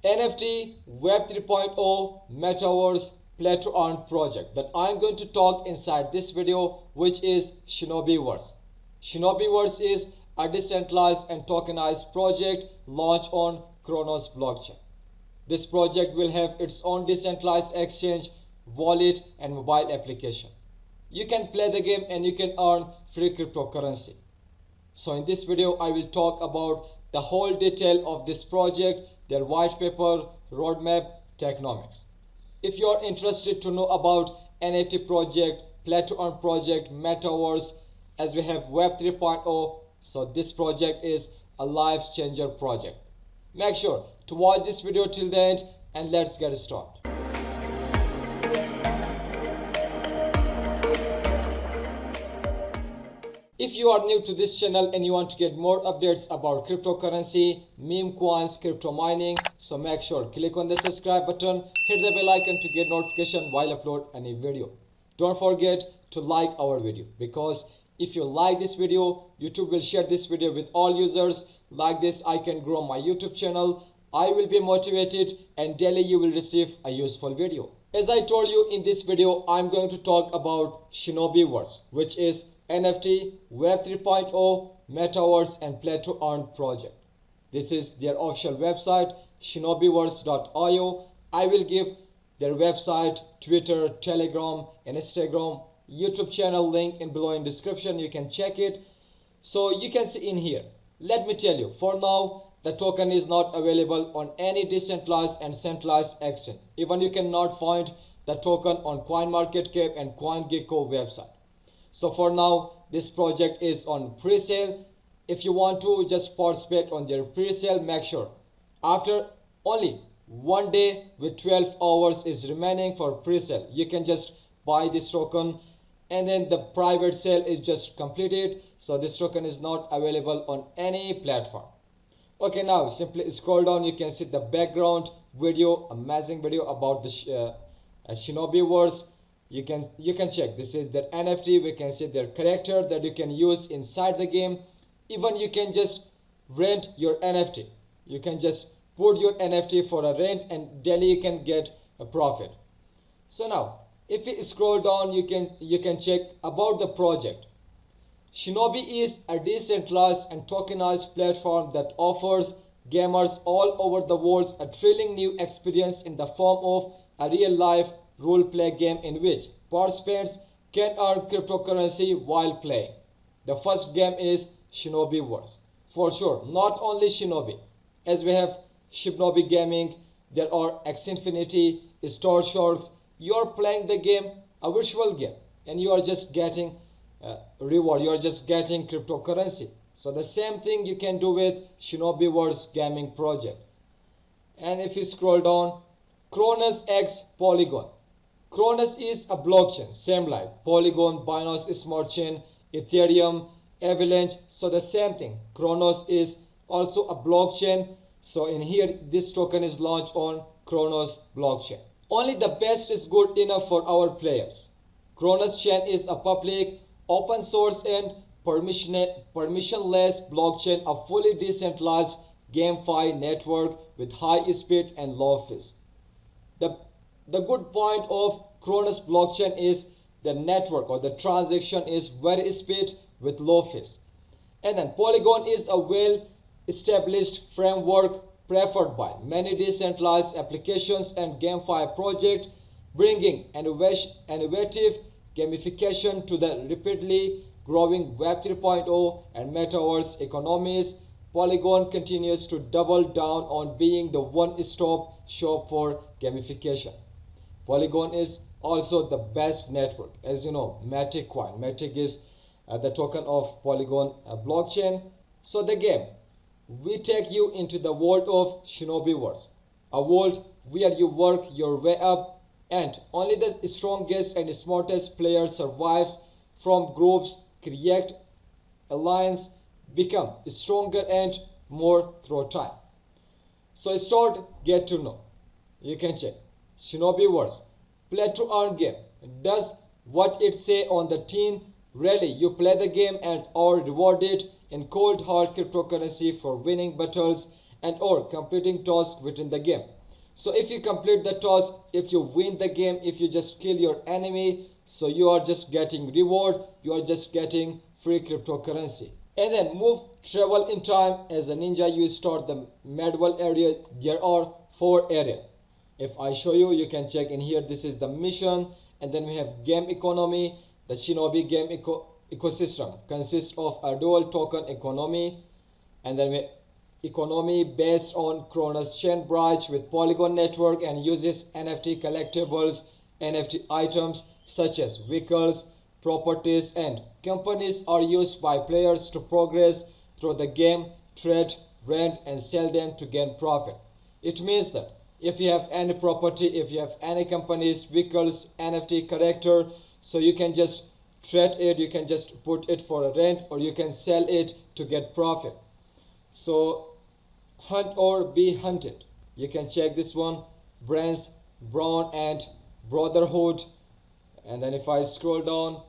NFT Web 3.0 Metaverse Play-to-Earn project that I'm going to talk inside this video, which is Shinobiverse. Shinobiverse is a decentralized and tokenized project launched on Cronos Blockchain. This project will have its own decentralized exchange, wallet, and mobile application. You can play the game and you can earn free cryptocurrency. So in this video, I will talk about the whole detail of this project, their white paper, roadmap, tokenomics. If you are interested to know about NFT project, play to earn project, metaverse, as we have Web 3.0, so this project is a life changer project. Make sure to watch this video till the end and let's get started. If you are new to this channel and you want to get more updates about cryptocurrency, meme coins, crypto mining, so make sure click on the subscribe button, hit the bell icon to get notification while upload any video. Don't forget to like our video, because if you like this video, YouTube will share this video with all users. Like this, I can grow my YouTube channel. I will be motivated and daily you will receive a useful video. As I told you in this video, I'm going to talk about Shinobiverse, which is NFT Web 3.0 Metaverse and Play to Earn project. This is their official website, shinobiverse.io. I will give their website, Twitter, Telegram, and Instagram, YouTube channel link in below in description. You can check it. So you can see in here. Let me tell you, for now, the token is not available on any decentralized and centralized exchange. Even you cannot find the token on CoinMarketCap and CoinGecko website. So for now, this project is on pre-sale. If you want to just participate on their pre-sale, make sure after only 1 day with 12 hours is remaining for pre-sale, you can just buy this token, and then the private sale is just completed. So this token is not available on any platform. Okay, now simply scroll down. You can see the background video, amazing video about the Shinobiverse. You can check. This is their NFT. We can see their character that you can use inside the game. Even you can just rent your NFT. You can just put your NFT for a rent and daily you can get a profit. So now, if you scroll down, you can check about the project. Shinobi is a decentralized and tokenized platform that offers gamers all over the world a thrilling new experience in the form of a real-life role-play game in which participants can earn cryptocurrency while playing. The first game is Shinobiverse. For sure, not only Shinobi. As we have Shibnobi Gaming, there are X Infinity, Star Sharks. You are playing the game, a virtual game, and you are just getting reward. You are just getting cryptocurrency. So the same thing you can do with Shinobiverse gaming project. And if you scroll down, Cronos X Polygon. Cronos is a blockchain, same like Polygon, Binance Smart Chain, Ethereum, Avalanche. So the same thing. Cronos is also a blockchain. So in here, this token is launched on Cronos Blockchain. Only the best is good enough for our players. Cronos Chain is a public, open source and permissionless blockchain, a fully decentralized GameFi network with high speed and low fees. The good point of Cronos blockchain is the network or the transaction is very speed with low fees. And then Polygon is a well-established framework preferred by many decentralized applications and GameFi projects, bringing innovative gamification to the rapidly growing Web 3.0 and Metaverse economies. Polygon continues to double down on being the one-stop shop for gamification. Polygon is also the best network. As you know, Matic coin. Matic is the token of Polygon blockchain. So the game, we take you into the world of Shinobiverse, a world where you work your way up and only the strongest and smartest player survives. From groups, create alliance, become stronger and more through time. So start, get to know. You can check. Shinobiverse, play to earn game. Does what it say on the tin. Really, you play the game and are rewarded in cold hard cryptocurrency for winning battles and or completing tasks within the game. So if you complete the task, if you win the game, if you just kill your enemy, so you are just getting reward, you are just getting free cryptocurrency. And then move travel in time. As a ninja, you start the medieval area. There are 4 areas. If I show you, you can check in here. This is the mission, and then we have game economy. The Shinobi game ecosystem consists of a dual token economy, and then we economy based on Cronos chain bridge with Polygon network and uses NFT collectibles, NFT items such as vehicles, properties, and companies are used by players to progress through the game, trade, rent, and sell them to gain profit. It means that if you have any property, if you have any companies, vehicles, NFT character, so you can just trade it, you can just put it for a rent, or you can sell it to get profit. So hunt or be hunted. You can check this one, brands, brown and brotherhood. And then if I scroll down,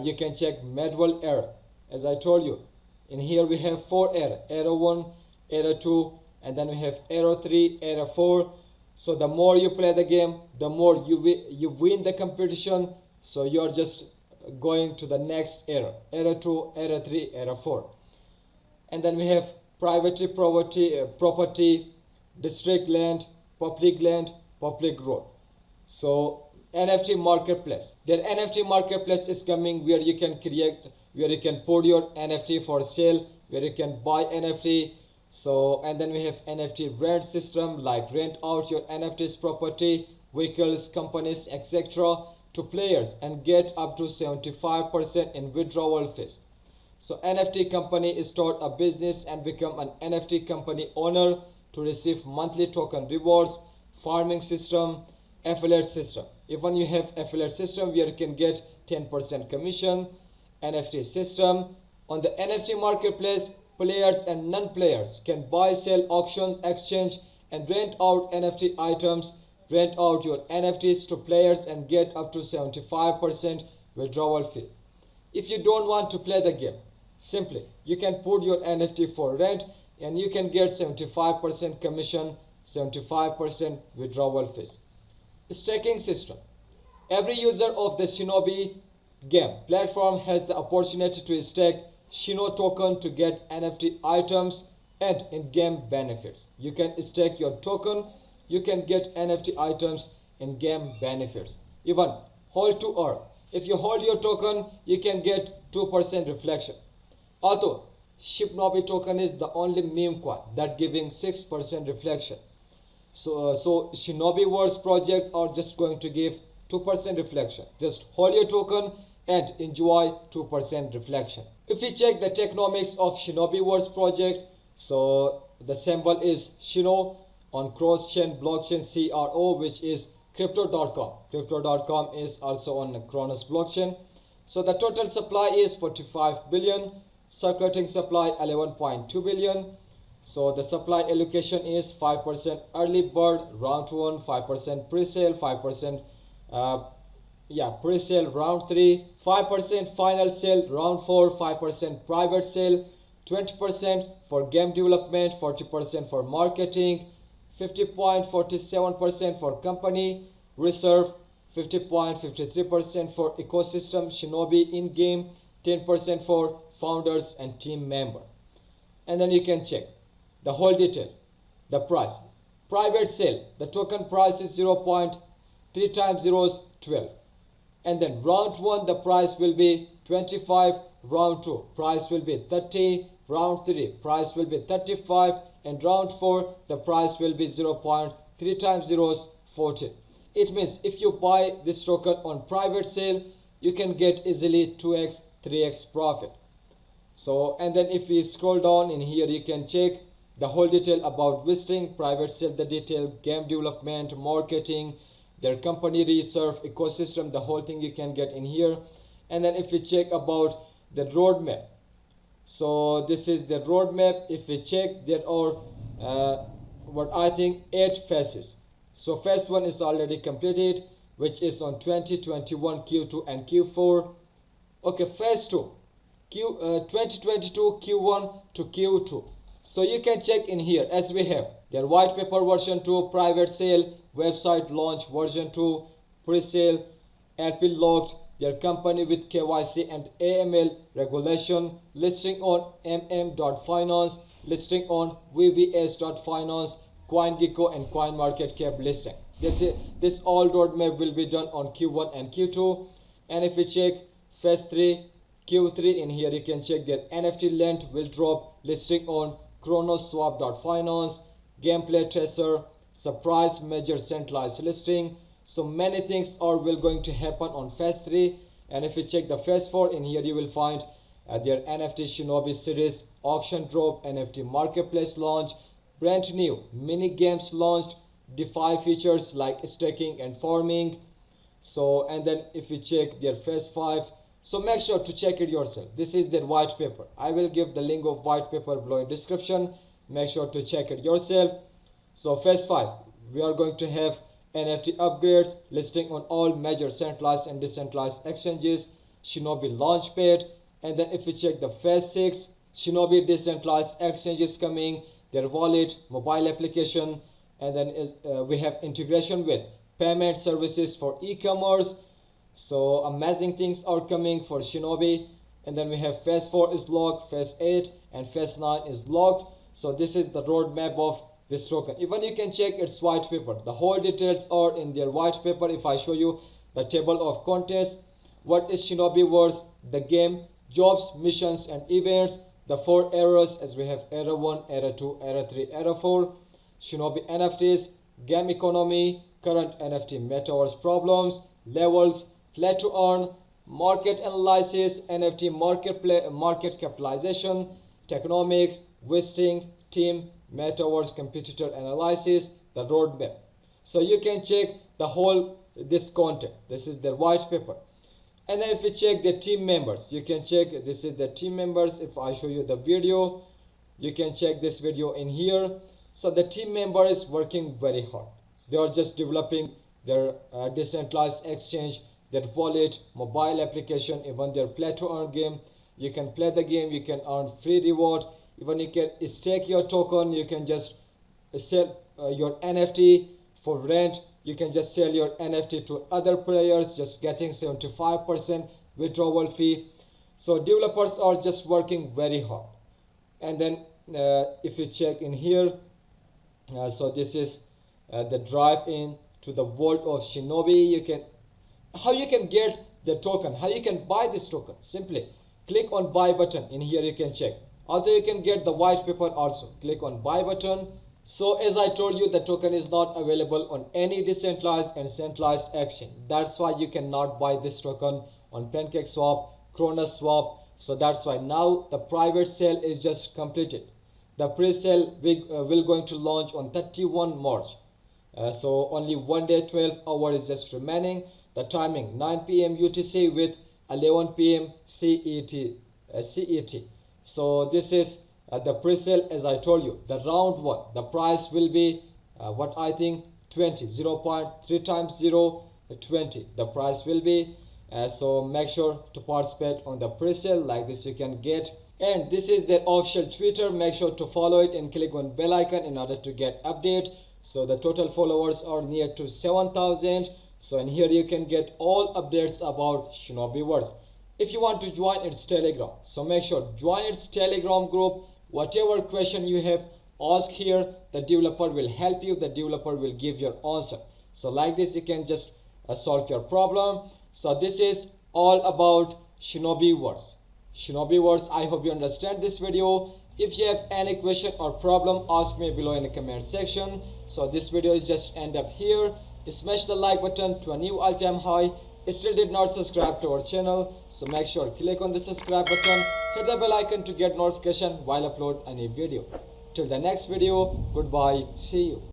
you can check medieval era. As I told you, in here we have 4 era: era 1, era 2, and then we have era 3, era 4. So the more you play the game, the more you win the competition. So you're just going to the next era: era 2, era 3, era 4. And then we have private property, district land, public road. So NFT Marketplace. Their NFT Marketplace is coming, where you can put your NFT for sale, where you can buy NFT. So, and then we have NFT rent system, like rent out your NFTs property, vehicles, companies, etc. to players and get up to 75% in withdrawal fees. So NFT company start a business and become an NFT company owner to receive monthly token rewards, farming system, affiliate system. Even you have affiliate system where you can get 10% commission. NFT system. On the NFT marketplace, players and non-players can buy, sell, auctions, exchange, and rent out NFT items. Rent out your NFTs to players and get up to 75% withdrawal fee. If you don't want to play the game, simply you can put your NFT for rent and you can get 75% commission, 75% withdrawal fees. Staking system. Every user of the Shinobi game platform has the opportunity to stake Shino token to get NFT items and in-game benefits. You can stake your token, you can get NFT items, in-game benefits. Even hold to earn. If you hold your token, you can get 2% reflection. Although Shibnobi token is the only meme coin that giving 6% reflection. So Shinobiverse project are just going to give 2% reflection. Just hold your token and enjoy 2% reflection. If we check the technomics of Shinobiverse project, so the symbol is Shino on cross-chain blockchain CRO, which is crypto.com. Crypto.com is also on Cronos Blockchain. So the total supply is 45 billion, circulating supply 11.2 billion. So the supply allocation is 5% early bird round 1, 5% pre-sale, 5% pre-sale round 3, 5% final sale round 4, 5% private sale, 20% for game development, 40% for marketing, 50.47% for company reserve, 50.53% for ecosystem Shinobi in-game, 10% for founders and team member. And then you can check the whole detail, the price. Private sale, the token price is 0.3 times 0 is 12. And then round 1, the price will be 25, round 2, price will be 30, round 3, price will be 35, and round 4, the price will be 0.3 times 0 is 14. It means if you buy this token on private sale, you can get easily 2x, 3x profit. So, and then if we scroll down in here, you can check the whole detail about visiting, private sale, the detail, game development, marketing, their company reserve, ecosystem, the whole thing you can get in here. And then if we check about the roadmap, so this is the roadmap. If we check, there are 8 phases. So phase 1 is already completed, which is on 2021 Q2 and Q4. Okay, phase 2, 2022 Q1 to Q2. So you can check in here as we have their white paper version 2, private sale, website launch version 2, pre-sale, LP locked, their company with KYC and AML regulation, listing on mm.finance, listing on vvs.finance, CoinGecko and CoinMarketCap listing. This all roadmap will be done on Q1 and Q2. And if you check phase 3, Q3, in here you can check their NFT lent will drop, listing on chronoswap.finance, gameplay tracer, surprise major centralized listing. So many things are going to happen on phase 3. And if you check the phase 4, in here you will find their NFT Shinobi series auction drop, NFT Marketplace launch, brand new mini games launched, DeFi features like staking and farming. So and then if you check their phase 5, so make sure to check it yourself. This is their white paper. I will give the link of white paper below in description. Make sure to check it yourself. So phase 5, we are going to have NFT upgrades, listing on all major centralized and decentralized exchanges, Shinobi launchpad. And then if you check the phase 6, Shinobi decentralized exchanges coming, their wallet, mobile application, and then we have integration with payment services for e-commerce. So amazing things are coming for Shinobi. And then we have phase 4 is locked, phase 8 and phase 9 is locked. So this is the roadmap of this token. Even you can check its white paper. The whole details are in their white paper. If I show you the table of contents, what is Shinobiverse, the game, jobs, missions and events, the 4 eras as we have era 1, era 2, era 3, era 4, Shinobi NFTs, game economy, current NFT Metaverse problems, levels, play to earn, market analysis, NFT market capitalization, technomics, vesting, team, Metaverse competitor analysis, the roadmap. So you can check the whole this content. This is the white paper. And then if you check the team members, you can check this is the team members. If I show you the video, you can check this video in here. So the team member is working very hard. They are just developing their decentralized exchange, their wallet, mobile application, even their play to earn game. You can play the game, you can earn free reward. Even you can stake your token, you can just sell your NFT for rent. You can just sell your NFT to other players, just getting 75% withdrawal fee. So developers are just working very hard. And then if you check in here, so this is the drive in to the world of Shinobi. You can, how you can get the token, how you can buy this token. Simply click on buy button. In here you can check. Although you can get the white paper also. Click on buy button. So as I told you, the token is not available on any decentralized and centralized exchange. That's why you cannot buy this token on PancakeSwap, Cronos Swap. So that's why now the private sale is just completed. The pre-sale will going to launch on 31 March. So only 1 day, 12 hours is just remaining. The timing 9 p.m. UTC with 11 p.m. CET. So this is the pre-sale. As I told you, the round 1, the price will be what I think 20, 0.3 times 0, 20 the price will be. So make sure to participate on the pre-sale. Like this you can get. And this is their official Twitter. Make sure to follow it and click on bell icon in order to get update. So the total followers are near to 7,000. So in here you can get all updates about Shinobiverse. If you want to join its Telegram, so make sure join its Telegram group. Whatever question you have, ask here. The developer will help you. The developer will give your answer. So like this you can just solve your problem. So this is all about Shinobiverse. Shinobiverse, I hope you understand this video. If you have any question or problem, ask me below in the comment section. So this video is just end up here. Smash the like button to a new all-time high. Still did not subscribe to our channel, so make sure click on the subscribe button, hit the bell icon to get notification while upload any video. Till the next video, goodbye, see you.